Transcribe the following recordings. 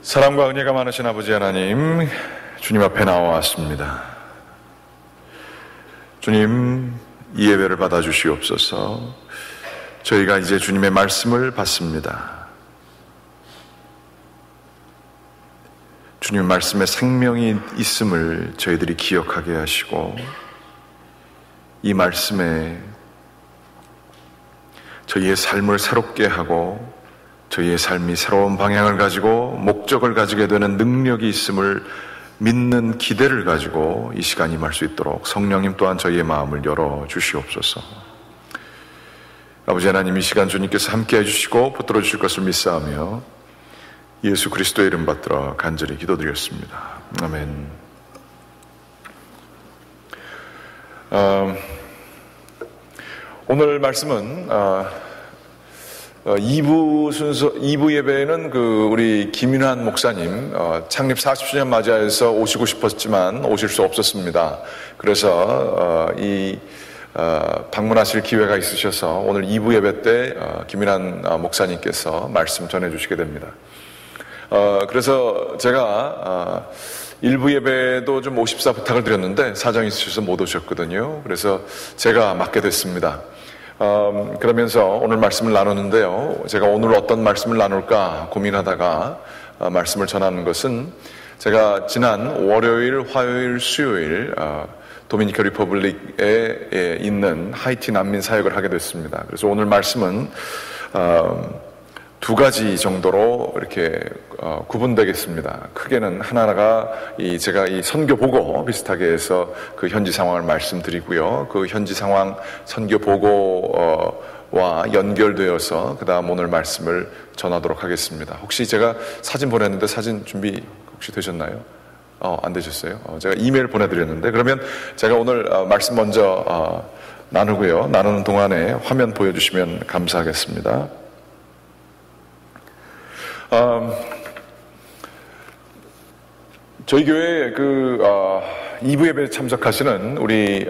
사랑과 은혜가 많으신 아버지 하나님, 주님 앞에 나와왔습니다. 주님, 이 예배를 받아주시옵소서. 저희가 이제 주님의 말씀을 받습니다. 주님 말씀에 생명이 있음을 저희들이 기억하게 하시고, 이 말씀에 저희의 삶을 새롭게 하고 저희의 삶이 새로운 방향을 가지고 목적을 가지게 되는 능력이 있음을 믿는 기대를 가지고 이 시간 임할 수 있도록 성령님 또한 저희의 마음을 열어주시옵소서. 아버지 하나님, 이 시간 주님께서 함께해 주시고 붙들어 주실 것을 믿사오며 예수 그리스도의 이름 받들어 간절히 기도드렸습니다. 아멘. 오늘 말씀은 2부 순서, 2부 예배에는 우리 김윤환 목사님, 창립 40주년 맞이해서 오시고 싶었지만 오실 수 없었습니다. 그래서, 방문하실 기회가 있으셔서 오늘 2부 예배 때, 김윤환 목사님께서 말씀 전해주시게 됩니다. 그래서 제가, 1부 예배도 좀 오십사 부탁을 드렸는데 사정이 있으셔서 못 오셨거든요. 그래서 제가 맡게 됐습니다. 그러면서 오늘 말씀을 나누는데요. 제가 오늘 어떤 말씀을 나눌까 고민하다가 말씀을 전하는 것은 제가 지난 월요일, 화요일, 수요일 도미니카 리퍼블릭에 있는 하이티 난민 사역을 하게 됐습니다. 그래서 오늘 말씀은 두 가지 정도로 이렇게 구분되겠습니다. 크게는 하나가 제가 이 선교 보고 비슷하게 해서 그 현지 상황을 말씀드리고요. 그 현지 상황 선교 보고와 연결되어서 그 다음 오늘 말씀을 전하도록 하겠습니다. 혹시 제가 사진 보냈는데 사진 준비 혹시 되셨나요? 안 되셨어요? 제가 이메일 보내드렸는데 그러면 제가 오늘 말씀 먼저 나누고요. 나누는 동안에 화면 보여주시면 감사하겠습니다. 저희 교회에 2부 예배에 참석하시는 우리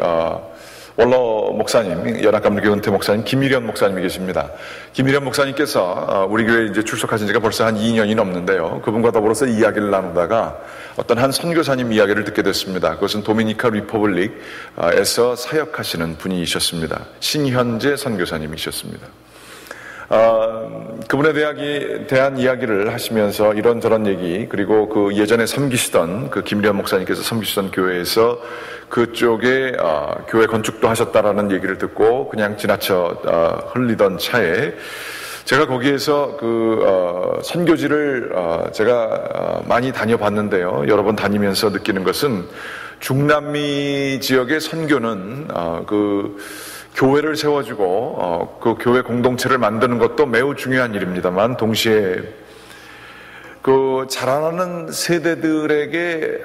원로 목사님, 연합감리교회 은퇴 목사님 김일현 목사님이 계십니다. 김일현 목사님께서 우리 교회에 이제 출석하신 지가 벌써 한 2년이 넘는데요. 그분과 더불어서 이야기를 나누다가 어떤 한 선교사님 이야기를 듣게 됐습니다. 그것은 도미니카 리퍼블릭에서 사역하시는 분이셨습니다. 신현재 선교사님이셨습니다. 그분에 대한 이야기를 하시면서 이런저런 얘기, 그리고 그 예전에 섬기시던 그 김일현 목사님께서 섬기시던 교회에서 그쪽에 교회 건축도 하셨다라는 얘기를 듣고 그냥 지나쳐 흘리던 차에 제가 거기에서 선교지를 제가 많이 다녀봤는데요. 여러 번 다니면서 느끼는 것은 중남미 지역의 선교는 교회를 세워주고 그 교회 공동체를 만드는 것도 매우 중요한 일입니다만 동시에 자라나는 세대들에게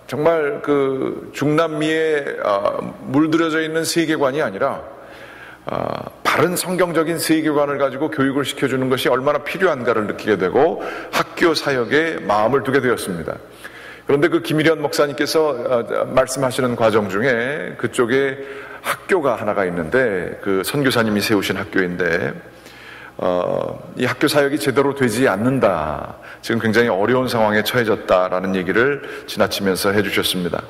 정말 중남미에 물들여져 있는 세계관이 아니라 바른 성경적인 세계관을 가지고 교육을 시켜주는 것이 얼마나 필요한가를 느끼게 되고 학교 사역에 마음을 두게 되었습니다. 그런데 김일현 목사님께서 말씀하시는 과정 중에 그쪽에 학교가 하나가 있는데 선교사님이 세우신 학교인데 이 학교 사역이 제대로 되지 않는다. 지금 굉장히 어려운 상황에 처해졌다라는 얘기를 지나치면서 해주셨습니다.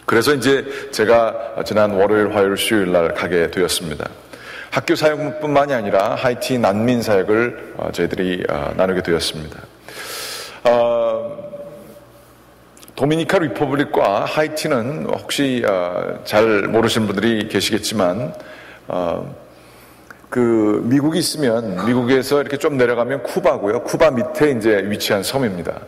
그래서 이제 제가 지난 월요일, 화요일, 수요일 날 가게 되었습니다. 학교 사역뿐만이 아니라 하이티 난민 사역을 저희들이 나누게 되었습니다. 도미니카 리퍼블릭과 하이티는 혹시 잘 모르시는 분들이 계시겠지만 미국이 있으면 미국에서 이렇게 좀 내려가면 쿠바고요. 쿠바 밑에 이제 위치한 섬입니다.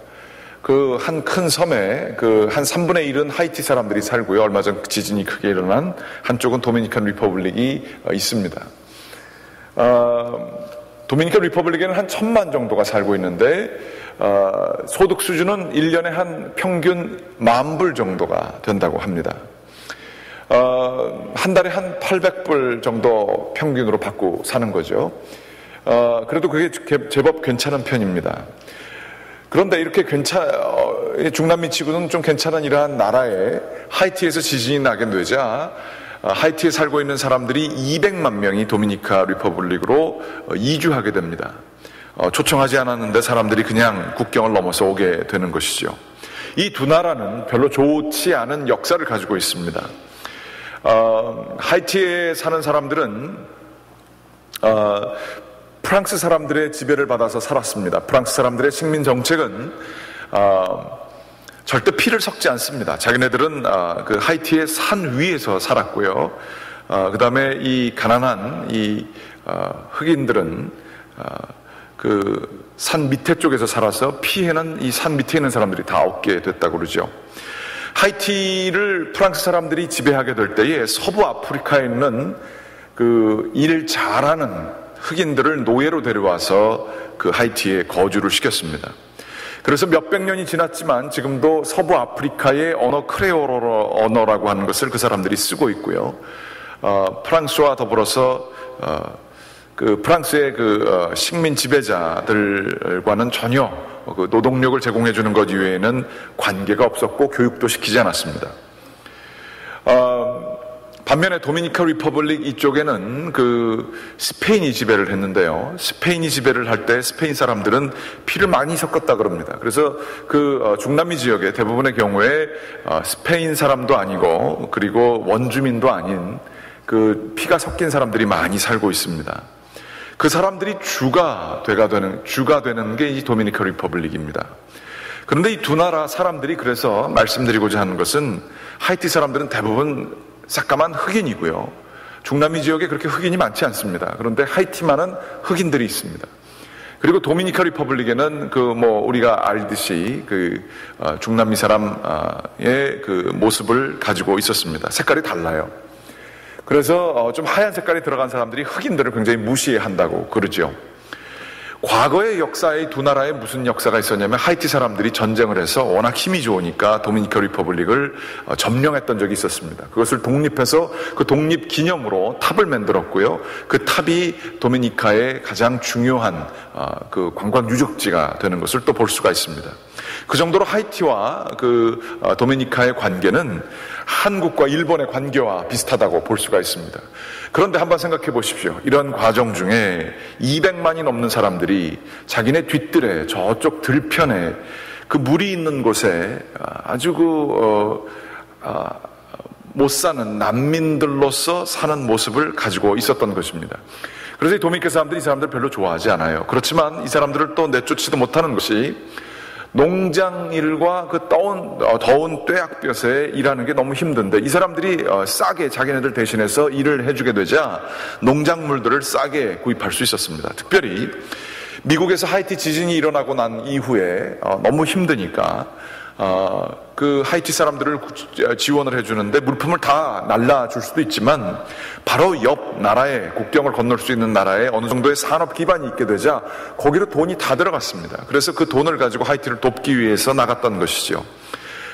한 큰 섬에 한 3분의 1은 하이티 사람들이 살고요. 얼마 전 지진이 크게 일어난 한쪽은 도미니카 리퍼블릭이 있습니다. 도미니카 리퍼블릭에는 한 1,000만 정도가 살고 있는데 소득 수준은 1년에 한 평균 10,000불 정도가 된다고 합니다. 한 달에 한 800불 정도 평균으로 받고 사는 거죠. 그래도 그게 제법 괜찮은 편입니다. 그런데 이렇게 중남미 치고는 좀 괜찮은 이러한 나라에 하이티에서 지진이 나게 되자 하이티에 살고 있는 사람들이 200만 명이 도미니카 리퍼블릭으로 이주하게 됩니다. 초청하지 않았는데 사람들이 그냥 국경을 넘어서 오게 되는 것이죠. 이 두 나라는 별로 좋지 않은 역사를 가지고 있습니다. 하이티에 사는 사람들은 프랑스 사람들의 지배를 받아서 살았습니다. 프랑스 사람들의 식민 정책은 절대 피를 섞지 않습니다. 자기네들은 그 하이티의 산 위에서 살았고요. 그 다음에 이 가난한 이 흑인들은 그 산 밑에 쪽에서 살아서 피해는 이 산 밑에 있는 사람들이 다 얻게 됐다고 그러죠. 하이티를 프랑스 사람들이 지배하게 될 때에 서부 아프리카에 있는 그 일 잘하는 흑인들을 노예로 데려와서 그 하이티에 거주를 시켰습니다. 그래서 몇백 년이 지났지만 지금도 서부 아프리카의 언어 크레올 언어라고 하는 것을 그 사람들이 쓰고 있고요. 프랑스와 더불어서 그 프랑스의 그 식민 지배자들과는 전혀 그 노동력을 제공해 주는 것 이외에는 관계가 없었고 교육도 시키지 않았습니다. 반면에 도미니카 리퍼블릭 이쪽에는 그 스페인이 지배를 했는데요. 스페인이 지배를 할 때 스페인 사람들은 피를 많이 섞었다 그럽니다. 그래서 그 중남미 지역의 대부분의 경우에 스페인 사람도 아니고 그리고 원주민도 아닌 그 피가 섞인 사람들이 많이 살고 있습니다. 그 사람들이 주가 되는 게 이 도미니카 리퍼블릭입니다. 그런데 이 두 나라 사람들이 그래서 말씀드리고자 하는 것은 하이티 사람들은 대부분 새까만 흑인이고요. 중남미 지역에 그렇게 흑인이 많지 않습니다. 그런데 하이티만은 흑인들이 있습니다. 그리고 도미니카 리퍼블릭에는 그 우리가 알듯이 그 중남미 사람의 그 모습을 가지고 있었습니다. 색깔이 달라요. 그래서 좀 하얀 색깔이 들어간 사람들이 흑인들을 굉장히 무시한다고 그러죠. 과거의 역사에 두 나라에 무슨 역사가 있었냐면 하이티 사람들이 전쟁을 해서 워낙 힘이 좋으니까 도미니카 리퍼블릭을 점령했던 적이 있었습니다. 그것을 독립해서 그 독립 기념으로 탑을 만들었고요. 그 탑이 도미니카의 가장 중요한 그 관광 유적지가 되는 것을 또 볼 수가 있습니다. 그 정도로 하이티와 그 도미니카의 관계는 한국과 일본의 관계와 비슷하다고 볼 수가 있습니다. 그런데 한번 생각해 보십시오. 이런 과정 중에 200만이 넘는 사람들이 자기네 뒷뜰에 저쪽 들편에 그 물이 있는 곳에 아주 못 사는 난민들로서 사는 모습을 가지고 있었던 것입니다. 그래서 이 도미니카 사람들이 이 사람들을 별로 좋아하지 않아요. 그렇지만 이 사람들을 또 내쫓지도 못하는 것이 농장 일과 그 더운 뙤약볕에 일하는 게 너무 힘든데 이 사람들이 싸게 자기네들 대신해서 일을 해주게 되자 농작물들을 싸게 구입할 수 있었습니다. 특별히 미국에서 하이티 지진이 일어나고 난 이후에 너무 힘드니까 그 하이티 사람들을 지원을 해주는데 물품을 다 날라줄 수도 있지만 바로 옆 나라에 국경을 건널 수 있는 나라에 어느 정도의 산업 기반이 있게 되자 거기로 돈이 다 들어갔습니다. 그래서 그 돈을 가지고 하이티를 돕기 위해서 나갔던 것이죠.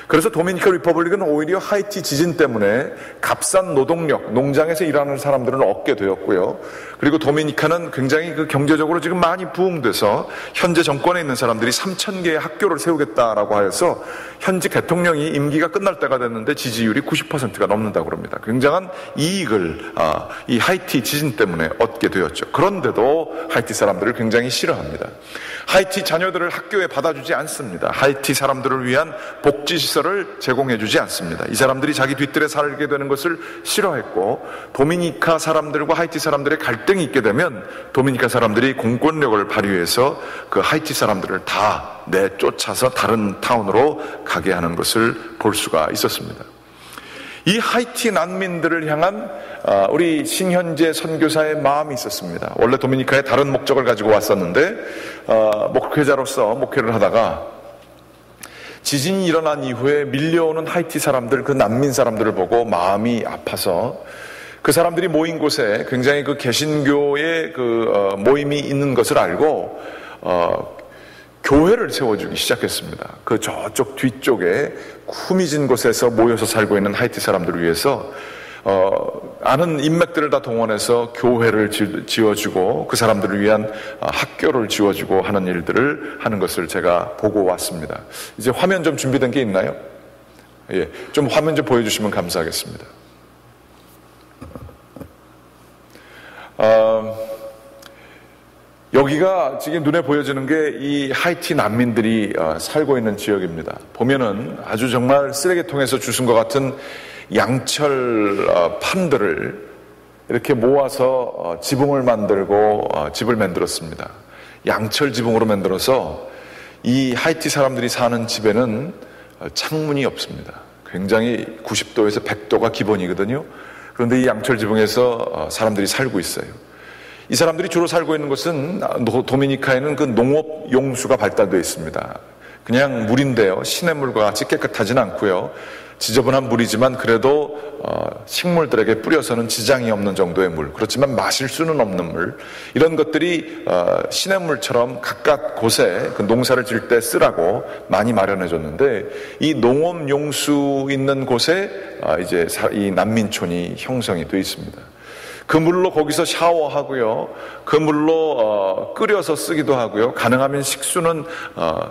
그래서 도미니카 리퍼블릭은 오히려 하이티 지진 때문에 값싼 노동력, 농장에서 일하는 사람들을 얻게 되었고요. 그리고 도미니카는 굉장히 그 경제적으로 지금 많이 부흥돼서 현재 정권에 있는 사람들이 3,000개의 학교를 세우겠다라고 하여서 현직 대통령이 임기가 끝날 때가 됐는데 지지율이 90%가 넘는다고 합니다. 굉장한 이익을 이 하이티 지진 때문에 얻게 되었죠. 그런데도 하이티 사람들을 굉장히 싫어합니다. 하이티 자녀들을 학교에 받아주지 않습니다. 하이티 사람들을 위한 복지시설을 제공해주지 않습니다. 이 사람들이 자기 뒷뜰에 살게 되는 것을 싫어했고 도미니카 사람들과 하이티 사람들의 갈등이 있게 되면 도미니카 사람들이 공권력을 발휘해서 그 하이티 사람들을 다 내쫓아서 다른 타운으로 가게 하는 것을 볼 수가 있었습니다. 이 하이티 난민들을 향한 우리 신현재 선교사의 마음이 있었습니다. 원래 도미니카에 다른 목적을 가지고 왔었는데 목회자로서 목회를 하다가 지진이 일어난 이후에 밀려오는 하이티 사람들, 그 난민 사람들을 보고 마음이 아파서 그 사람들이 모인 곳에 굉장히 그 개신교의 그 모임이 있는 것을 알고 교회를 세워주기 시작했습니다. 그 저쪽 뒤쪽에 후미진 곳에서 모여서 살고 있는 하이티 사람들을 위해서 아는 인맥들을 다 동원해서 교회를 지어주고 그 사람들을 위한 학교를 지어주고 하는 일들을 하는 것을 제가 보고 왔습니다. 이제 화면 좀 준비된 게 있나요? 예, 좀 화면 좀 보여주시면 감사하겠습니다. 여기가 지금 눈에 보여지는 게 이 하이티 난민들이 살고 있는 지역입니다. 보면은 아주 정말 쓰레기통에서 주신 것 같은 양철 판들을 이렇게 모아서 지붕을 만들고 집을 만들었습니다. 양철 지붕으로 만들어서 이 하이티 사람들이 사는 집에는 창문이 없습니다. 굉장히 90도에서 100도가 기본이거든요. 그런데 이 양철 지붕에서 사람들이 살고 있어요. 이 사람들이 주로 살고 있는 곳은 도미니카에는 그 농업 용수가 발달되어 있습니다. 그냥 물인데요. 시냇물과 같이 깨끗하지는 않고요. 지저분한 물이지만 그래도 식물들에게 뿌려서는 지장이 없는 정도의 물, 그렇지만 마실 수는 없는 물, 이런 것들이 시냇물처럼 각각 곳에 그 농사를 지을 때 쓰라고 많이 마련해 줬는데, 이 농업 용수 있는 곳에 이제 이 난민촌이 형성이 되어 있습니다. 그 물로 거기서 샤워하고요, 그 물로 끓여서 쓰기도 하고요, 가능하면 식수는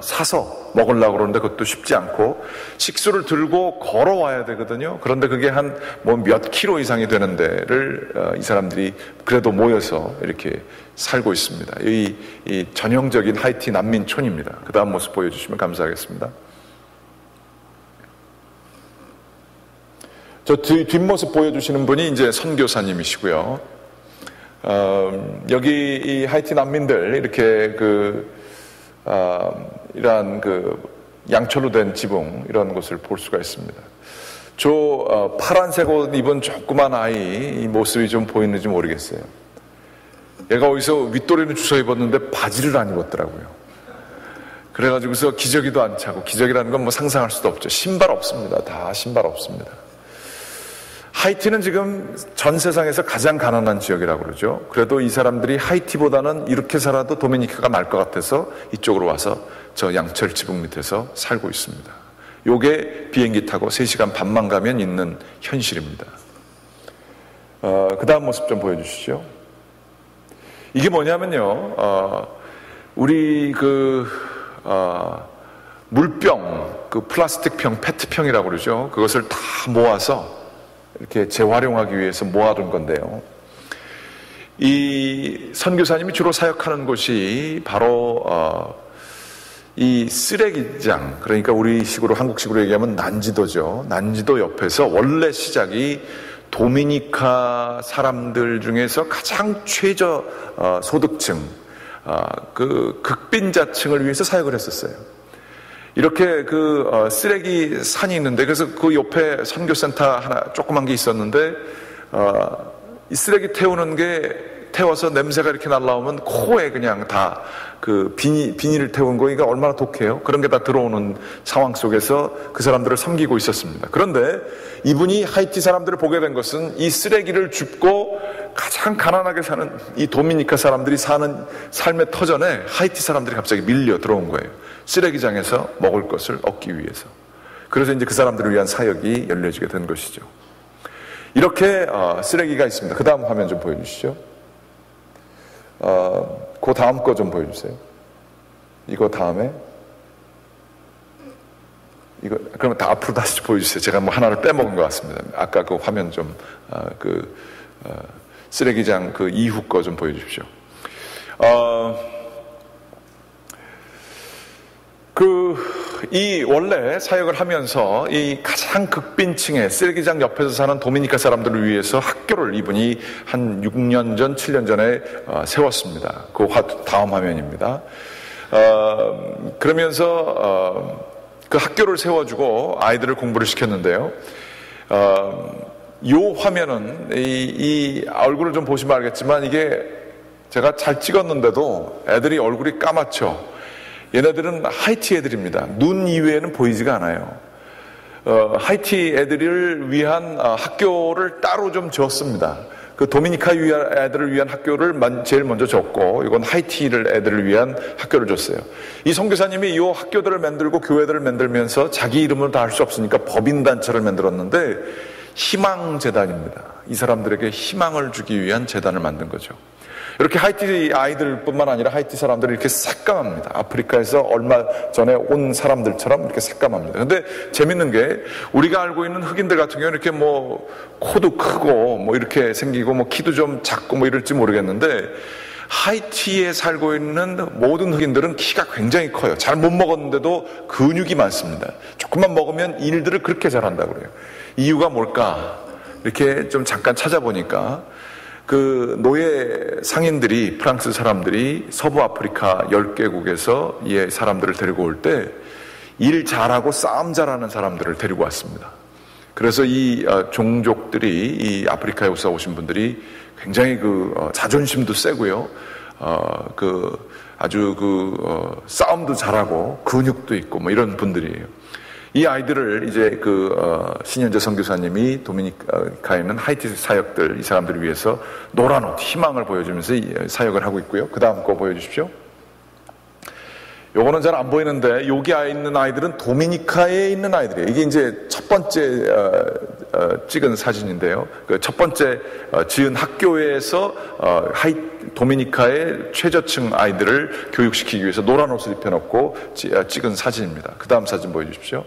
사서 먹으려고 그러는데 그것도 쉽지 않고, 식수를 들고 걸어와야 되거든요. 그런데 그게 한 몇 킬로 이상이 되는 데를 이 사람들이 그래도 모여서 이렇게 살고 있습니다. 이 전형적인 하이티 난민촌입니다. 그 다음 모습 보여주시면 감사하겠습니다. 저 뒷모습 보여주시는 분이 이제 선교사님이시고요. 여기 이 하이티 난민들 이렇게 이러한 양철로 된 지붕, 이런 곳을 볼 수가 있습니다. 저 파란색 옷 입은 조그만 아이, 이 모습이 좀 보이는지 모르겠어요. 얘가 어디서 윗도리는 주워 입었는데 바지를 안 입었더라고요. 그래가지고서 기저귀도 안 차고, 기저귀라는 건 뭐 상상할 수도 없죠. 신발 없습니다. 다 신발 없습니다. 하이티는 지금 전 세상에서 가장 가난한 지역이라고 그러죠. 그래도 이 사람들이 하이티보다는 이렇게 살아도 도미니카가 나을 것 같아서 이쪽으로 와서 저 양철 지붕 밑에서 살고 있습니다. 요게 비행기 타고 3시간 반만 가면 있는 현실입니다. 그 다음 모습 좀 보여주시죠. 이게 뭐냐면요, 우리 물병, 플라스틱 병, 페트병이라고 그러죠. 그것을 다 모아서 이렇게 재활용하기 위해서 모아둔 건데요. 이 선교사님이 주로 사역하는 곳이 바로 이 쓰레기장, 그러니까 우리식으로 한국식으로 얘기하면 난지도죠. 난지도 옆에서 원래 시작이 도미니카 사람들 중에서 가장 최저 소득층, 극빈자층을 위해서 사역을 했었어요. 이렇게 쓰레기 산이 있는데, 그래서 그 옆에 선교센터 하나 조그만 게 있었는데, 이 쓰레기 태워서 냄새가 이렇게 날라오면 코에 그냥 다 비닐을 태운 거니까 얼마나 독해요. 그런 게 다 들어오는 상황 속에서 그 사람들을 섬기고 있었습니다. 그런데 이분이 하이티 사람들을 보게 된 것은 이 쓰레기를 줍고 가장 가난하게 사는 이 도미니카 사람들이 사는 삶의 터전에 하이티 사람들이 갑자기 밀려 들어온 거예요. 쓰레기장에서 먹을 것을 얻기 위해서. 그래서 이제 그 사람들을 위한 사역이 열려지게 된 것이죠. 이렇게 쓰레기가 있습니다. 그 다음 화면 좀 보여주시죠. 그 다음 거 좀 보여주세요. 이거 다음에 그러면 다 앞으로 다시 보여주세요. 제가 뭐 하나를 빼먹은 것 같습니다. 아까 그 화면 좀 쓰레기장 이후 거 좀 보여주십시오. 이 원래 사역을 하면서 이 가장 극빈층의 쓰레기장 옆에서 사는 도미니카 사람들을 위해서 학교를 이분이 한 6년 전, 7년 전에 세웠습니다. 그 다음 화면입니다. 그러면서 그 학교를 세워주고 아이들을 공부를 시켰는데요. 이 화면은 이 얼굴을 좀 보시면 알겠지만 이게 제가 잘 찍었는데도 애들이 얼굴이 까맣죠. 얘네들은 하이티 애들입니다. 눈 이외에는 보이지가 않아요. 하이티 애들을 위한 학교를 따로 좀 줬습니다. 도미니카 애들을 위한 학교를 제일 먼저 줬고, 이건 하이티 애들을 위한 학교를 줬어요. 이 선교사님이 이 학교들을 만들고 교회들을 만들면서 자기 이름으로 다 할 수 없으니까 법인단체를 만들었는데, 희망재단입니다. 이 사람들에게 희망을 주기 위한 재단을 만든 거죠. 이렇게 하이티 아이들뿐만 아니라 하이티 사람들이 이렇게 새까맣니다. 아프리카에서 얼마 전에 온 사람들처럼 이렇게 새까맣니다. 근데 재밌는 게 우리가 알고 있는 흑인들 같은 경우는 이렇게 코도 크고 이렇게 생기고 키도 좀 작고 이럴지 모르겠는데, 하이티에 살고 있는 모든 흑인들은 키가 굉장히 커요. 잘 못 먹었는데도 근육이 많습니다. 조금만 먹으면 일들을 그렇게 잘한다고 그래요. 이유가 뭘까? 이렇게 좀 잠깐 찾아보니까 그 노예 상인들이, 프랑스 사람들이 서부 아프리카 10개국에서 이 사람들을 데리고 올 때 일 잘하고 싸움 잘하는 사람들을 데리고 왔습니다. 그래서 이 종족들이, 이 아프리카에서 오신 분들이 굉장히 자존심도 세고요. 싸움도 잘하고 근육도 있고 뭐 이런 분들이에요. 이 아이들을 이제 신현재 선교사님이 도미니카에 있는 하이티 사역들, 이 사람들을 위해서 노란 옷, 희망을 보여주면서 사역을 하고 있고요. 그 다음 거 보여주십시오. 요거는 잘 안 보이는데 여기 있는 아이들은 도미니카에 있는 아이들이에요. 이게 이제 첫 번째 찍은 사진인데요. 그 첫 번째 지은 학교에서 도미니카의 최저층 아이들을 교육시키기 위해서 노란 옷을 입혀놓고 찍은 사진입니다. 그 다음 사진 보여주십시오.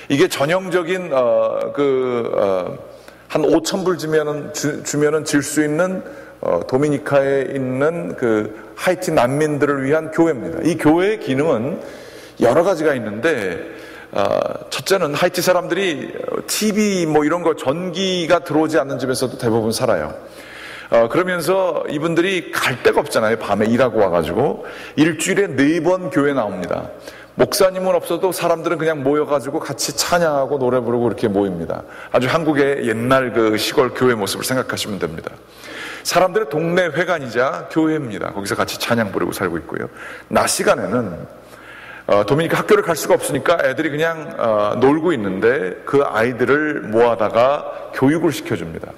이게 전형적인 한 5,000불 주면은 질 수 있는 도미니카에 있는 하이티 난민들을 위한 교회입니다. 이 교회의 기능은 여러 가지가 있는데, 첫째는 하이티 사람들이 TV 뭐 이런 거 전기가 들어오지 않는 집에서도 대부분 살아요. 그러면서 이분들이 갈 데가 없잖아요. 밤에 일하고 와가지고 일주일에 4번 교회 나옵니다. 목사님은 없어도 사람들은 그냥 모여가지고 같이 찬양하고 노래 부르고 이렇게 모입니다. 아주 한국의 옛날 시골 교회 모습을 생각하시면 됩니다. 사람들의 동네 회관이자 교회입니다. 거기서 같이 찬양 부르고 살고 있고요. 낮 시간에는 도미니카 학교를 갈 수가 없으니까 애들이 그냥 놀고 있는데 그 아이들을 모아다가 교육을 시켜줍니다.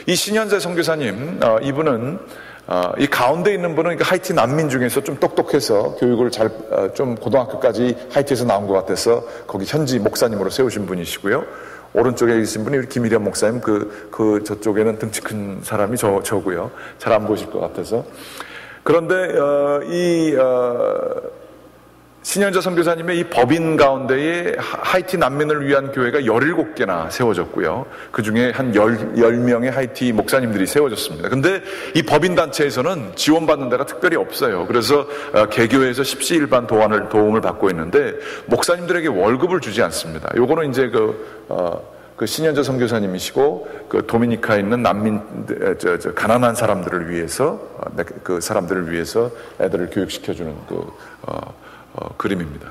이 신현재 선교사님, 이분은 이 가운데 있는 분은 하이티 난민 중에서 좀 똑똑해서 교육을 좀 고등학교까지 하이티에서 나온 것 같아서 거기 현지 목사님으로 세우신 분이시고요. 오른쪽에 계신 분이 김일현 목사님, 저쪽에는 등치 큰 사람이 저고요. 잘 안 보이실 것 같아서. 그런데, 신현재 선교사님의 이 법인 가운데에 하이티 난민을 위한 교회가 17개나 세워졌고요. 그 중에 한 10명의 하이티 목사님들이 세워졌습니다. 근데 이 법인 단체에서는 지원받는 데가 특별히 없어요. 그래서 개교회에서 십시일반 도움을 받고 있는데 목사님들에게 월급을 주지 않습니다. 요거는 이제 신현재 선교사님이시고 도미니카에 있는 난민, 가난한 사람들을 위해서, 그 사람들을 위해서 애들을 교육시켜주는 그림입니다.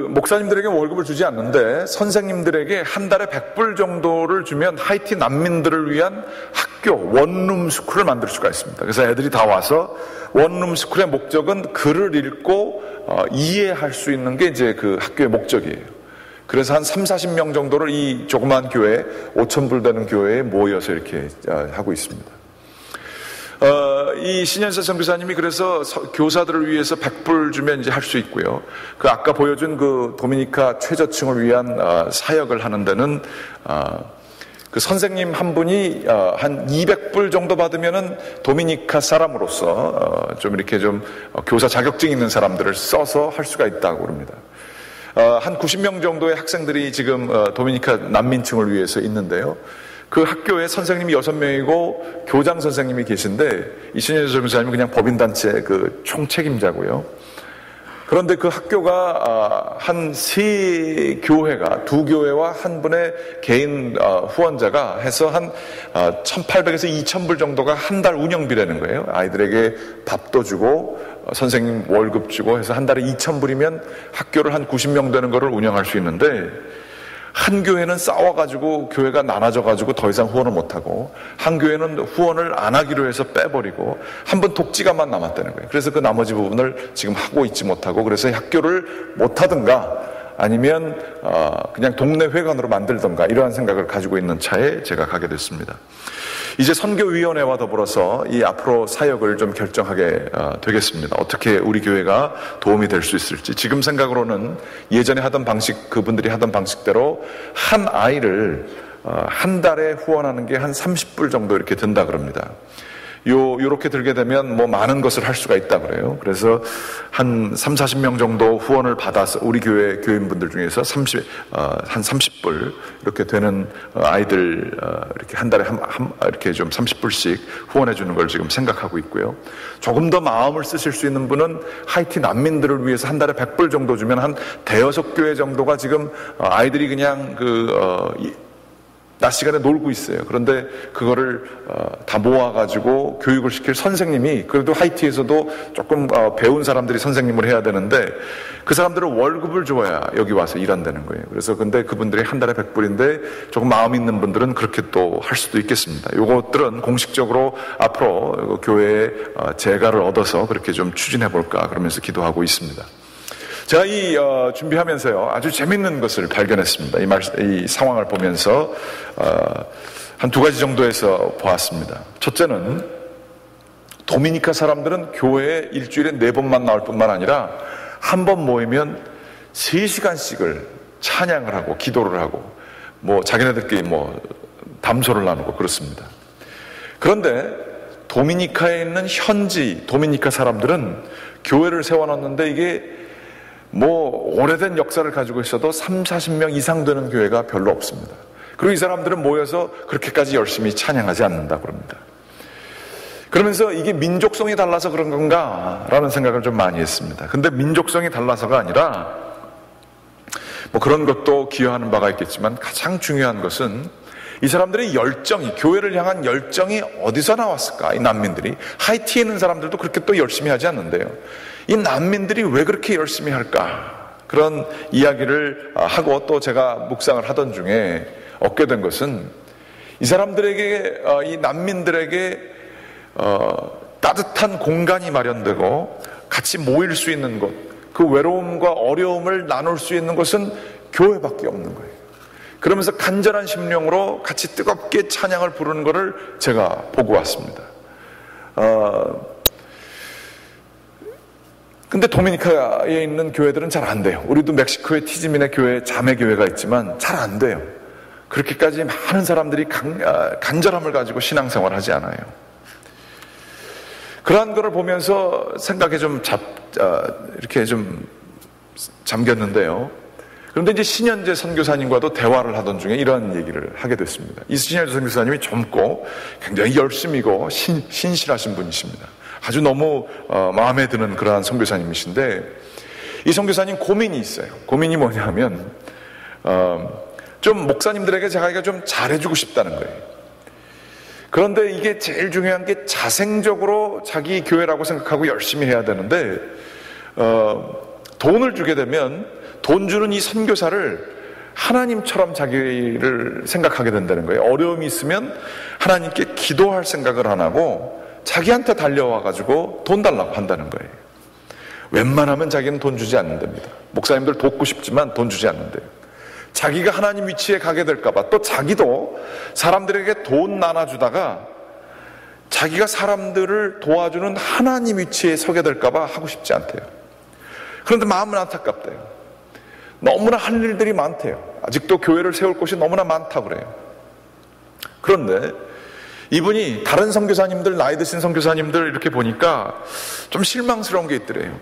목사님들에게 월급을 주지 않는데 선생님들에게 한 달에 100불 정도를 주면 하이티 난민들을 위한 학교, 원룸 스쿨을 만들 수가 있습니다. 그래서 애들이 다 와서 원룸 스쿨의 목적은 글을 읽고 이해할 수 있는 게 이제 그 학교의 목적이에요. 그래서 한 30-40명 정도를 이 조그만 교회, 5,000불 되는 교회에 모여서 이렇게 하고 있습니다. 이 신현세 선교사님이 그래서 교사들을 위해서 100불 주면 이제 할 수 있고요. 아까 보여준 도미니카 최저층을 위한 사역을 하는 데는 선생님 한 분이 한 200불 정도 받으면은 도미니카 사람으로서 좀 이렇게 교사 자격증 있는 사람들을 써서 할 수가 있다고 그럽니다. 한 90명 정도의 학생들이 지금 도미니카 난민층을 위해서 있는데요. 그 학교에 선생님이 6명이고 교장 선생님이 계신데 이신현 선교사님은 그냥 법인단체 총책임자고요. 그런데 그 학교가 한 3교회가 2교회와 한 분의 개인 후원자가 해서 한 1,800에서 2,000불 정도가 한 달 운영비라는 거예요. 아이들에게 밥도 주고 선생님 월급 주고 해서 한 달에 2,000불이면 학교를 한 90명 되는 거를 운영할 수 있는데 한 교회는 싸워가지고 교회가 나눠져가지고 더 이상 후원을 못하고 한 교회는 후원을 안 하기로 해서 빼버리고 한 번 독지가만 남았다는 거예요. 그래서 그 나머지 부분을 지금 하고 있지 못하고 그래서 학교를 못하든가 아니면 그냥 동네 회관으로 만들든가 이러한 생각을 가지고 있는 차에 제가 가게 됐습니다. 이제 선교위원회와 더불어서 이 앞으로 사역을 좀 결정하게 되겠습니다. 어떻게 우리 교회가 도움이 될 수 있을지. 지금 생각으로는 예전에 하던 방식, 그분들이 하던 방식대로 한 아이를 한 달에 후원하는 게 한 30불 정도 이렇게 든다 그럽니다. 요렇게 들게 되면 뭐 많은 것을 할 수가 있다 그래요. 그래서 한 30-40명 정도 후원을 받아서 우리 교회 교인분들 중에서 한 30불 이렇게 되는 아이들 이렇게 한 달에 이렇게 좀 30불씩 후원해 주는 걸 지금 생각하고 있고요. 조금 더 마음을 쓰실 수 있는 분은 하이티 난민들을 위해서 한 달에 100불 정도 주면 한 대여섯 교회 정도가 지금 아이들이 그냥 낮 시간에 놀고 있어요. 그런데 그거를 다 모아가지고 교육을 시킬 선생님이, 그래도 하이티에서도 조금 배운 사람들이 선생님을 해야 되는데 그 사람들은 월급을 줘야 여기 와서 일한다는 거예요. 그래서 근데 그분들이 한 달에 100불인데 조금 마음 있는 분들은 그렇게 또 할 수도 있겠습니다. 요것들은 공식적으로 앞으로 교회에 재가를 얻어서 그렇게 좀 추진해 볼까 그러면서 기도하고 있습니다. 제가 준비하면서요, 아주 재밌는 것을 발견했습니다. 이 상황을 보면서, 한 두 가지 정도에서 보았습니다. 첫째는, 도미니카 사람들은 교회에 일주일에 4번만 나올 뿐만 아니라, 한 번 모이면 3시간씩을 찬양을 하고, 기도를 하고, 자기네들끼리 담소를 나누고 그렇습니다. 그런데, 도미니카에 있는 현지 도미니카 사람들은 교회를 세워놨는데 이게 오래된 역사를 가지고 있어도 30-40명 이상 되는 교회가 별로 없습니다. 그리고 이 사람들은 모여서 그렇게까지 열심히 찬양하지 않는다고 합니다. 그러면서 이게 민족성이 달라서 그런 건가? 라는 생각을 좀 많이 했습니다. 근데 민족성이 달라서가 아니라, 그런 것도 기여하는 바가 있겠지만 가장 중요한 것은 이 사람들의 열정이, 교회를 향한 열정이 어디서 나왔을까? 이 난민들이. 하이티에 있는 사람들도 그렇게 또 열심히 하지 않는데요. 이 난민들이 왜 그렇게 열심히 할까? 그런 이야기를 하고 또 제가 묵상을 하던 중에 얻게 된 것은 이 사람들에게, 이 난민들에게 따뜻한 공간이 마련되고 같이 모일 수 있는 곳, 그 외로움과 어려움을 나눌 수 있는 곳은 교회밖에 없는 거예요. 그러면서 간절한 심령으로 같이 뜨겁게 찬양을 부르는 것을 제가 보고 왔습니다. 근데 도미니카에 있는 교회들은 잘 안 돼요. 우리도 멕시코의 티즈민의 교회, 자매 교회가 있지만 잘 안 돼요. 그렇게까지 많은 사람들이 간절함을 가지고 신앙생활을 하지 않아요. 그러한 것을 보면서 생각에 이렇게 좀 잠겼는데요. 그런데 이제 신현재 선교사님과도 대화를 하던 중에 이런 얘기를 하게 됐습니다. 이 신현재 선교사님이 젊고 굉장히 열심이고 신실하신 분이십니다. 아주 너무 마음에 드는 그러한 선교사님이신데, 이 선교사님 고민이 있어요. 고민이 뭐냐면 좀 목사님들에게 자기가 좀 잘해주고 싶다는 거예요. 그런데 이게 제일 중요한 게 자생적으로 자기 교회라고 생각하고 열심히 해야 되는데, 돈을 주게 되면 돈 주는 이 선교사를 하나님처럼 자기를 생각하게 된다는 거예요. 어려움이 있으면 하나님께 기도할 생각을 안 하고 자기한테 달려와가지고 돈 달라고 한다는 거예요. 웬만하면 자기는 돈 주지 않는답니다. 목사님들 돕고 싶지만 돈 주지 않는데요. 자기가 하나님 위치에 가게 될까봐, 또 자기도 사람들에게 돈 나눠주다가 자기가 사람들을 도와주는 하나님 위치에 서게 될까봐 하고 싶지 않대요. 그런데 마음은 안타깝대요. 너무나 할 일들이 많대요. 아직도 교회를 세울 곳이 너무나 많다고 그래요. 그런데 이분이 다른 선교사님들, 나이 드신 선교사님들 이렇게 보니까 좀 실망스러운 게 있더래요.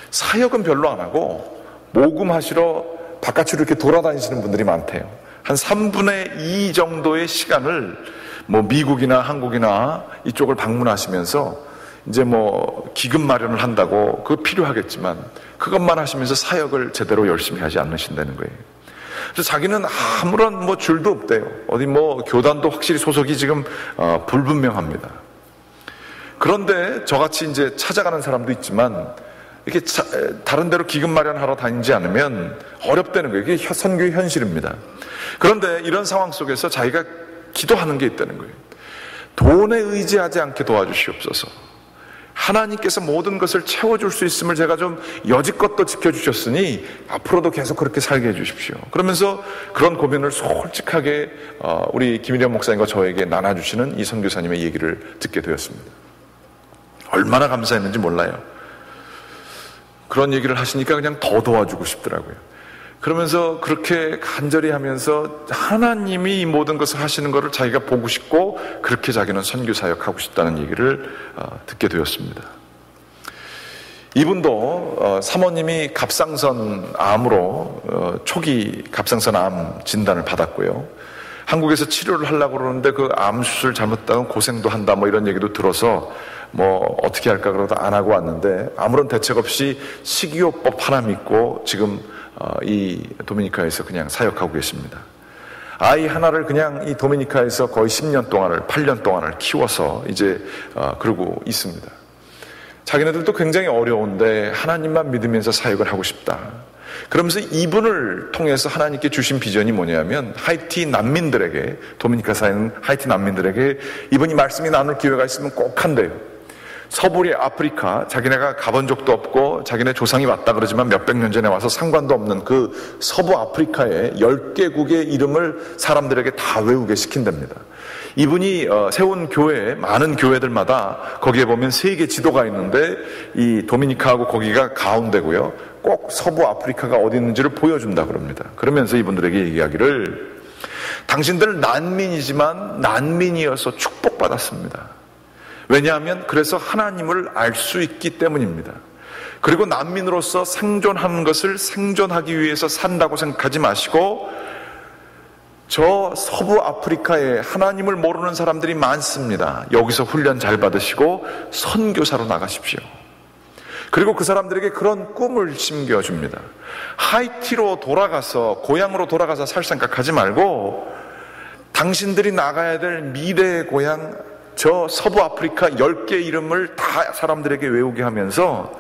사역은 별로 안 하고 모금하시러 바깥으로 이렇게 돌아다니시는 분들이 많대요. 한 3분의 2 정도의 시간을 미국이나 한국이나 이쪽을 방문하시면서 이제 기금 마련을 한다고 그거 필요하겠지만 그것만 하시면서 사역을 제대로 열심히 하지 않으신다는 거예요. 그래서 자기는 아무런 줄도 없대요. 어디 교단도 확실히 소속이 지금 불분명합니다. 그런데 저같이 이제 찾아가는 사람도 있지만 이렇게 다른 데로 기금 마련하러 다니지 않으면 어렵다는 거예요. 이게 선교의 현실입니다. 그런데 이런 상황 속에서 자기가 기도하는 게 있다는 거예요. 돈에 의지하지 않게 도와주시옵소서. 하나님께서 모든 것을 채워줄 수 있음을 제가 좀 여지껏 또 지켜주셨으니 앞으로도 계속 그렇게 살게 해주십시오. 그러면서 그런 고민을 솔직하게 우리 김일영 목사님과 저에게 나눠주시는 이 선교사님의 얘기를 듣게 되었습니다. 얼마나 감사했는지 몰라요. 그런 얘기를 하시니까 그냥 더 도와주고 싶더라고요. 그러면서 그렇게 간절히 하면서 하나님이 이 모든 것을 하시는 것을 자기가 보고 싶고 그렇게 자기는 선교 사역하고 싶다는 얘기를 듣게 되었습니다. 이분도 사모님이 갑상선 암으로 초기 갑상선 암 진단을 받았고요. 한국에서 치료를 하려고 그러는데 그 암 수술 잘못하면 고생도 한다 뭐 이런 얘기도 들어서 뭐 어떻게 할까 그러다 안 하고 왔는데 아무런 대책 없이 식이요법 하나 믿고 지금 이 도미니카에서 그냥 사역하고 계십니다. 아이 하나를 그냥 이 도미니카에서 거의 10년 동안을 8년 동안을 키워서 이제 그러고 있습니다. 자기네들도 굉장히 어려운데 하나님만 믿으면서 사역을 하고 싶다. 그러면서 이분을 통해서 하나님께 주신 비전이 뭐냐면 하이티 난민들에게, 도미니카 사는 하이티 난민들에게 이분이 말씀이 나눌 기회가 있으면 꼭 한대요. 서부의 아프리카, 자기네가 가본 적도 없고 자기네 조상이 왔다 그러지만 몇백 년 전에 와서 상관도 없는 그 서부 아프리카의 10개국의 이름을 사람들에게 다 외우게 시킨답니다. 이분이 세운 교회, 많은 교회들마다 거기에 보면 세계 지도가 있는데 이 도미니카하고 거기가 가운데고요. 꼭 서부 아프리카가 어디 있는지를 보여준다 그럽니다. 그러면서 이분들에게 얘기하기를 당신들 난민이지만 난민이어서 축복받았습니다. 왜냐하면 그래서 하나님을 알 수 있기 때문입니다. 그리고 난민으로서 생존하는 것을 생존하기 위해서 산다고 생각하지 마시고 저 서부 아프리카에 하나님을 모르는 사람들이 많습니다. 여기서 훈련 잘 받으시고 선교사로 나가십시오. 그리고 그 사람들에게 그런 꿈을 심겨줍니다. 하이티로 돌아가서 고향으로 돌아가서 살 생각하지 말고 당신들이 나가야 될 미래의 고향 저 서부 아프리카 10개 이름을 다 사람들에게 외우게 하면서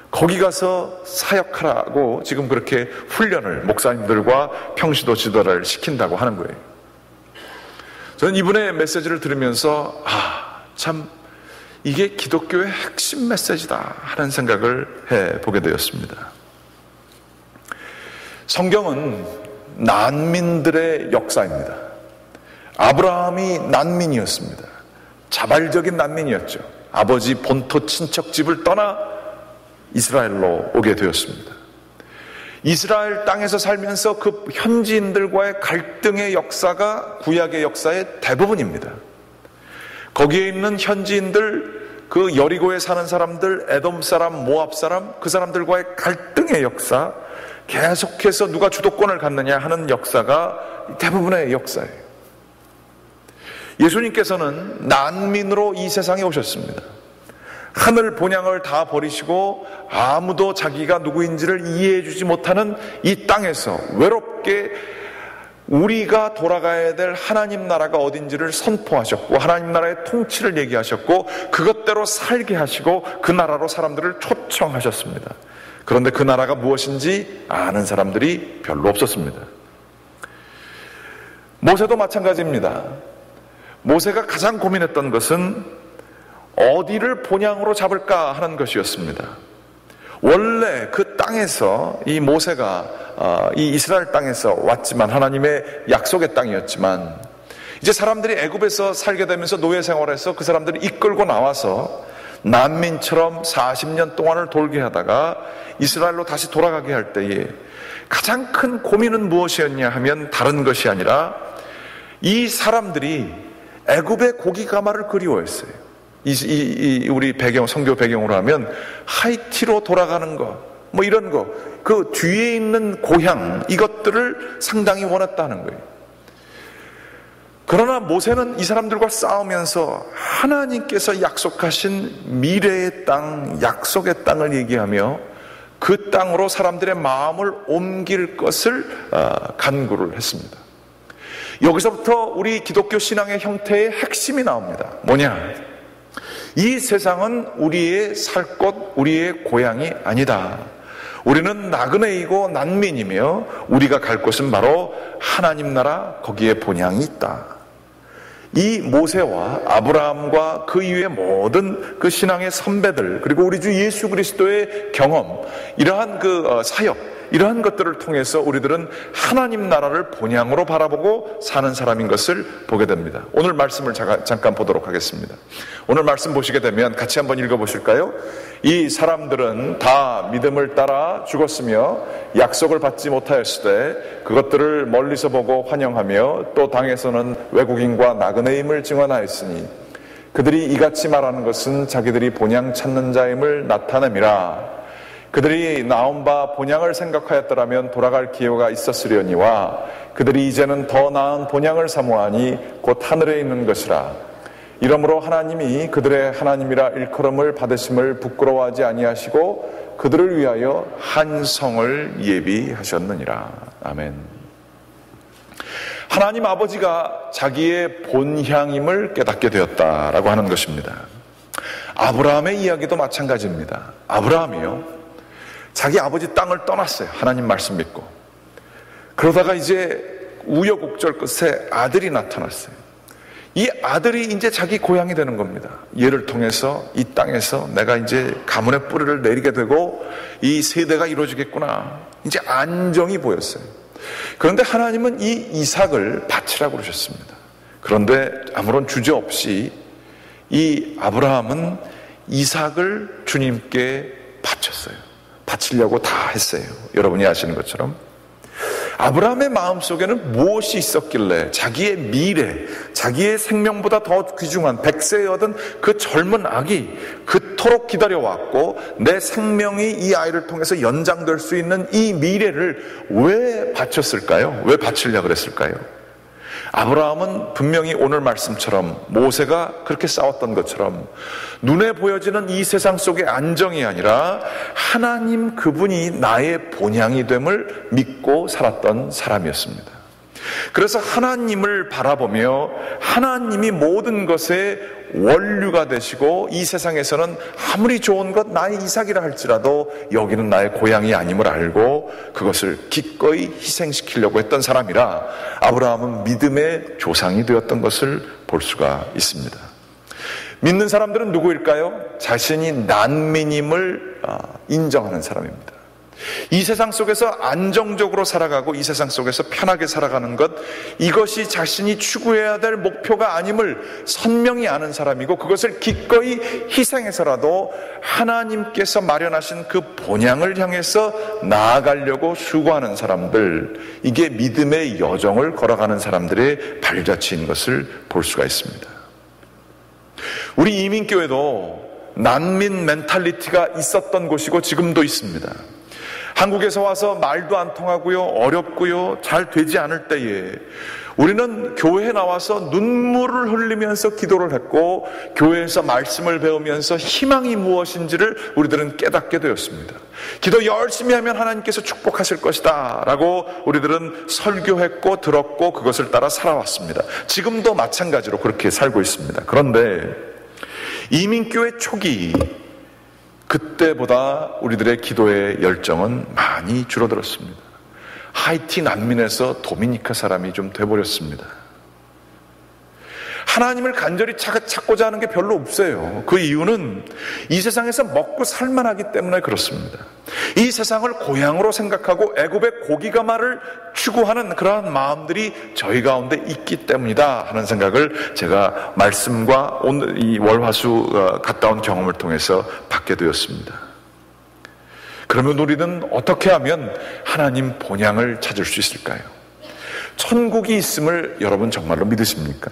거기 가서 사역하라고 지금 그렇게 훈련을 목사님들과 평시도 지도를 시킨다고 하는 거예요. 저는 이분의 메시지를 들으면서 참 이게 기독교의 핵심 메시지다 하는 생각을 해보게 되었습니다. 성경은 난민들의 역사입니다. 아브라함이 난민이었습니다. 자발적인 난민이었죠. 아버지 본토 친척집을 떠나 이스라엘로 오게 되었습니다. 이스라엘 땅에서 살면서 그 현지인들과의 갈등의 역사가 구약의 역사의 대부분입니다. 거기에 있는 현지인들, 그 여리고에 사는 사람들, 에돔 사람, 모압 사람, 그 사람들과의 갈등의 역사, 계속해서 누가 주도권을 갖느냐 하는 역사가 대부분의 역사예요. 예수님께서는 난민으로 이 세상에 오셨습니다. 하늘 본향을 다 버리시고 아무도 자기가 누구인지를 이해해 주지 못하는 이 땅에서 외롭게 우리가 돌아가야 될 하나님 나라가 어딘지를 선포하셨고 하나님 나라의 통치를 얘기하셨고 그것대로 살게 하시고 그 나라로 사람들을 초청하셨습니다. 그런데 그 나라가 무엇인지 아는 사람들이 별로 없었습니다. 모세도 마찬가지입니다. 모세가 가장 고민했던 것은 어디를 본향으로 잡을까 하는 것이었습니다. 원래 그 땅에서 이 모세가 이 이스라엘 땅에서 왔지만 하나님의 약속의 땅이었지만 이제 사람들이 애굽에서 살게 되면서 노예 생활에서 그 사람들이 이끌고 나와서 난민처럼 40년 동안을 돌게 하다가 이스라엘로 다시 돌아가게 할 때에 가장 큰 고민은 무엇이었냐 하면 다른 것이 아니라 이 사람들이 애굽의 고기 가마를 그리워했어요. 우리 배경, 성교 배경으로 하면 하이티로 돌아가는 거, 뭐 이런 거, 그 뒤에 있는 고향, 이것들을 상당히 원했다는 거예요. 그러나 모세는 이 사람들과 싸우면서 하나님께서 약속하신 미래의 땅, 약속의 땅을 얘기하며 그 땅으로 사람들의 마음을 옮길 것을 간구를 했습니다. 여기서부터 우리 기독교 신앙의 형태의 핵심이 나옵니다. 뭐냐? 이 세상은 우리의 살 곳, 우리의 고향이 아니다. 우리는 나그네이고 난민이며 우리가 갈 곳은 바로 하나님 나라, 거기에 본향이 있다. 이 모세와 아브라함과 그 이후의 모든 그 신앙의 선배들, 그리고 우리 주 예수 그리스도의 경험, 이러한 그 사역, 이러한 것들을 통해서 우리들은 하나님 나라를 본향으로 바라보고 사는 사람인 것을 보게 됩니다. 오늘 말씀을 잠깐 보도록 하겠습니다. 오늘 말씀 보시게 되면 같이 한번 읽어보실까요? 이 사람들은 다 믿음을 따라 죽었으며 약속을 받지 못하였을 때 그것들을 멀리서 보고 환영하며 또 당에서는 외국인과 나그네임을 증언하였으니 그들이 이같이 말하는 것은 자기들이 본향 찾는 자임을 나타냄이라. 그들이 나온 바 본향을 생각하였더라면 돌아갈 기회가 있었으려니와 그들이 이제는 더 나은 본향을 사모하니 곧 하늘에 있는 것이라. 이러므로 하나님이 그들의 하나님이라 일컬음을 받으심을 부끄러워하지 아니하시고 그들을 위하여 한 성을 예비하셨느니라. 아멘. 하나님 아버지가 자기의 본향임을 깨닫게 되었다라고 하는 것입니다. 아브라함의 이야기도 마찬가지입니다. 아브라함이요, 자기 아버지 땅을 떠났어요. 하나님 말씀 믿고. 그러다가 이제 우여곡절 끝에 아들이 나타났어요. 이 아들이 이제 자기 고향이 되는 겁니다. 얘를 통해서 이 땅에서 내가 이제 가문의 뿌리를 내리게 되고 이 세대가 이루어지겠구나. 이제 안정이 보였어요. 그런데 하나님은 이 이삭을 바치라고 그러셨습니다. 그런데 아무런 주저 없이 이 아브라함은 이삭을 주님께 바쳤어요. 바치려고 다 했어요. 여러분이 아시는 것처럼 아브라함의 마음속에는 무엇이 있었길래 자기의 미래, 자기의 생명보다 더 귀중한 100세에 얻은 그 젊은 아기 그토록 기다려왔고 내 생명이 이 아이를 통해서 연장될 수 있는 이 미래를 왜 바쳤을까요? 왜 바치려고 그랬을까요? 아브라함은 분명히 오늘 말씀처럼 모세가 그렇게 싸웠던 것처럼 눈에 보여지는 이 세상 속의 안정이 아니라 하나님 그분이 나의 본향이 됨을 믿고 살았던 사람이었습니다. 그래서 하나님을 바라보며 하나님이 모든 것의 원류가 되시고 이 세상에서는 아무리 좋은 것 나의 이삭이라 할지라도 여기는 나의 고향이 아님을 알고 그것을 기꺼이 희생시키려고 했던 사람이라 아브라함은 믿음의 조상이 되었던 것을 볼 수가 있습니다. 믿는 사람들은 누구일까요? 자신이 난민임을 인정하는 사람입니다. 이 세상 속에서 안정적으로 살아가고 이 세상 속에서 편하게 살아가는 것, 이것이 자신이 추구해야 될 목표가 아님을 선명히 아는 사람이고 그것을 기꺼이 희생해서라도 하나님께서 마련하신 그 본향을 향해서 나아가려고 수고하는 사람들, 이게 믿음의 여정을 걸어가는 사람들의 발자취인 것을 볼 수가 있습니다. 우리 이민교회도 난민 멘탈리티가 있었던 곳이고 지금도 있습니다. 한국에서 와서 말도 안 통하고요, 어렵고요, 잘 되지 않을 때에 우리는 교회에 나와서 눈물을 흘리면서 기도를 했고 교회에서 말씀을 배우면서 희망이 무엇인지를 우리들은 깨닫게 되었습니다. 기도 열심히 하면 하나님께서 축복하실 것이다 라고 우리들은 설교했고 들었고 그것을 따라 살아왔습니다. 지금도 마찬가지로 그렇게 살고 있습니다. 그런데 이민교회 초기 그때보다 우리들의 기도의 열정은 많이 줄어들었습니다. 하이티 난민에서 도미니카 사람이 좀 돼버렸습니다. 하나님을 간절히 찾고자 하는 게 별로 없어요. 그 이유는 이 세상에서 먹고 살만하기 때문에 그렇습니다. 이 세상을 고향으로 생각하고 애굽의 고기가마를 추구하는 그러한 마음들이 저희 가운데 있기 때문이다 하는 생각을 제가 말씀과 오늘 이 월화수 갔다 온 경험을 통해서 받게 되었습니다. 그러면 우리는 어떻게 하면 하나님 본향을 찾을 수 있을까요? 천국이 있음을 여러분 정말로 믿으십니까?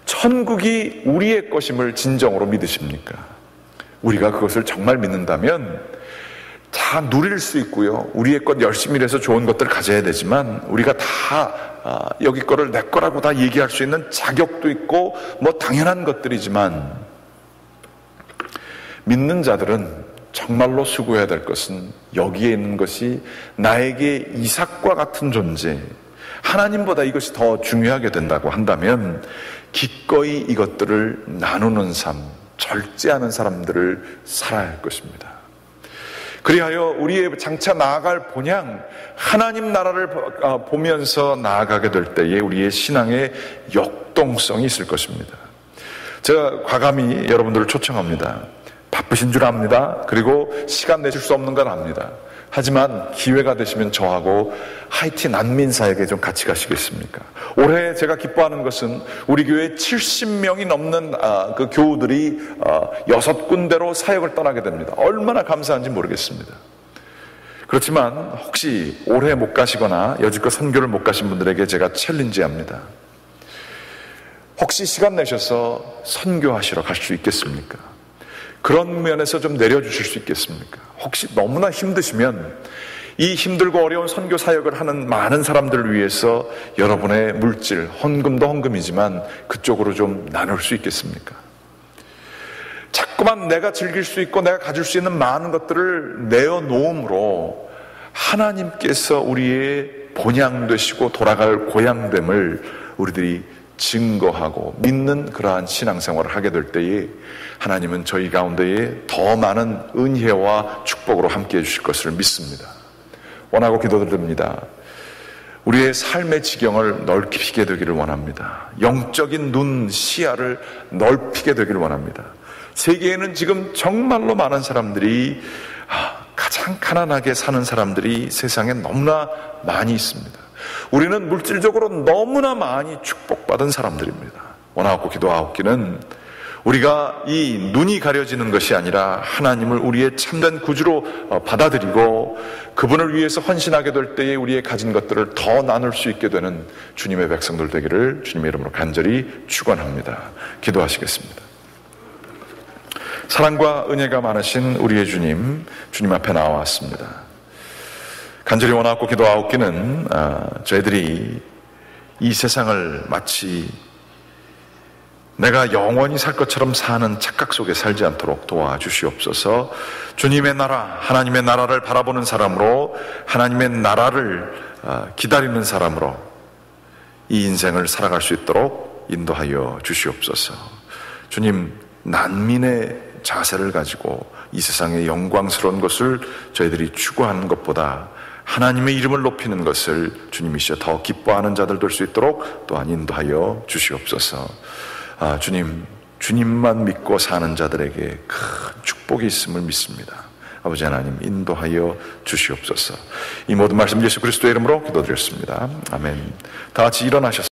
천국이 우리의 것임을 진정으로 믿으십니까? 우리가 그것을 정말 믿는다면 다 누릴 수 있고요, 우리의 것 열심히 일해서 좋은 것들을 가져야 되지만 우리가 다 여기 거를 내 거라고 다 얘기할 수 있는 자격도 있고 뭐 당연한 것들이지만 믿는 자들은 정말로 수고해야 될 것은 여기에 있는 것이 나에게 이삭과 같은 존재, 하나님보다 이것이 더 중요하게 된다고 한다면 기꺼이 이것들을 나누는 삶, 절제하는 사람들을 살아야 할 것입니다. 그리하여 우리의 장차 나아갈 본향, 하나님 나라를 보면서 나아가게 될 때에 우리의 신앙의 역동성이 있을 것입니다. 제가 과감히 여러분들을 초청합니다. 바쁘신 줄 압니다. 그리고 시간 내실 수 없는 건 압니다. 하지만 기회가 되시면 저하고 하이티 난민 사역에 좀 같이 가시겠습니까? 올해 제가 기뻐하는 것은 우리 교회 70명이 넘는 그 교우들이 6군데로 사역을 떠나게 됩니다. 얼마나 감사한지 모르겠습니다. 그렇지만 혹시 올해 못 가시거나 여지껏 선교를 못 가신 분들에게 제가 챌린지합니다. 혹시 시간 내셔서 선교하시러 갈 수 있겠습니까? 그런 면에서 좀 내려주실 수 있겠습니까? 혹시 너무나 힘드시면 이 힘들고 어려운 선교 사역을 하는 많은 사람들을 위해서 여러분의 물질, 헌금도 헌금이지만 그쪽으로 좀 나눌 수 있겠습니까? 자꾸만 내가 즐길 수 있고 내가 가질 수 있는 많은 것들을 내어놓음으로 하나님께서 우리의 본향 되시고 돌아갈 고향됨을 우리들이 증거하고 믿는 그러한 신앙생활을 하게 될 때에 하나님은 저희 가운데에 더 많은 은혜와 축복으로 함께해 주실 것을 믿습니다. 원하고 기도드립니다. 우리의 삶의 지경을 넓히게 되기를 원합니다. 영적인 눈, 시야를 넓히게 되기를 원합니다. 세계에는 지금 정말로 많은 사람들이 가장 가난하게 사는 사람들이 세상에 너무나 많이 있습니다. 우리는 물질적으로 너무나 많이 축복받은 사람들입니다. 원하고 기도하옵기는 우리가 이 눈이 가려지는 것이 아니라 하나님을 우리의 참된 구주로 받아들이고 그분을 위해서 헌신하게 될 때에 우리의 가진 것들을 더 나눌 수 있게 되는 주님의 백성들 되기를 주님의 이름으로 간절히 축원합니다. 기도하시겠습니다. 사랑과 은혜가 많으신 우리의 주님 앞에 나와왔습니다. 간절히 원하고 기도하옵기는 저희들이 이 세상을 마치 내가 영원히 살 것처럼 사는 착각 속에 살지 않도록 도와주시옵소서. 주님의 나라, 하나님의 나라를 바라보는 사람으로, 하나님의 나라를 기다리는 사람으로 이 인생을 살아갈 수 있도록 인도하여 주시옵소서. 주님, 난민의 자세를 가지고 이 세상의 영광스러운 것을 저희들이 추구하는 것보다 하나님의 이름을 높이는 것을 주님이시여 더 기뻐하는 자들 될 수 있도록 또한 인도하여 주시옵소서. 주님만 믿고 사는 자들에게 큰 축복이 있음을 믿습니다. 아버지 하나님 인도하여 주시옵소서. 이 모든 말씀 예수 그리스도의 이름으로 기도드렸습니다. 아멘. 다 같이 일어나셨습니다.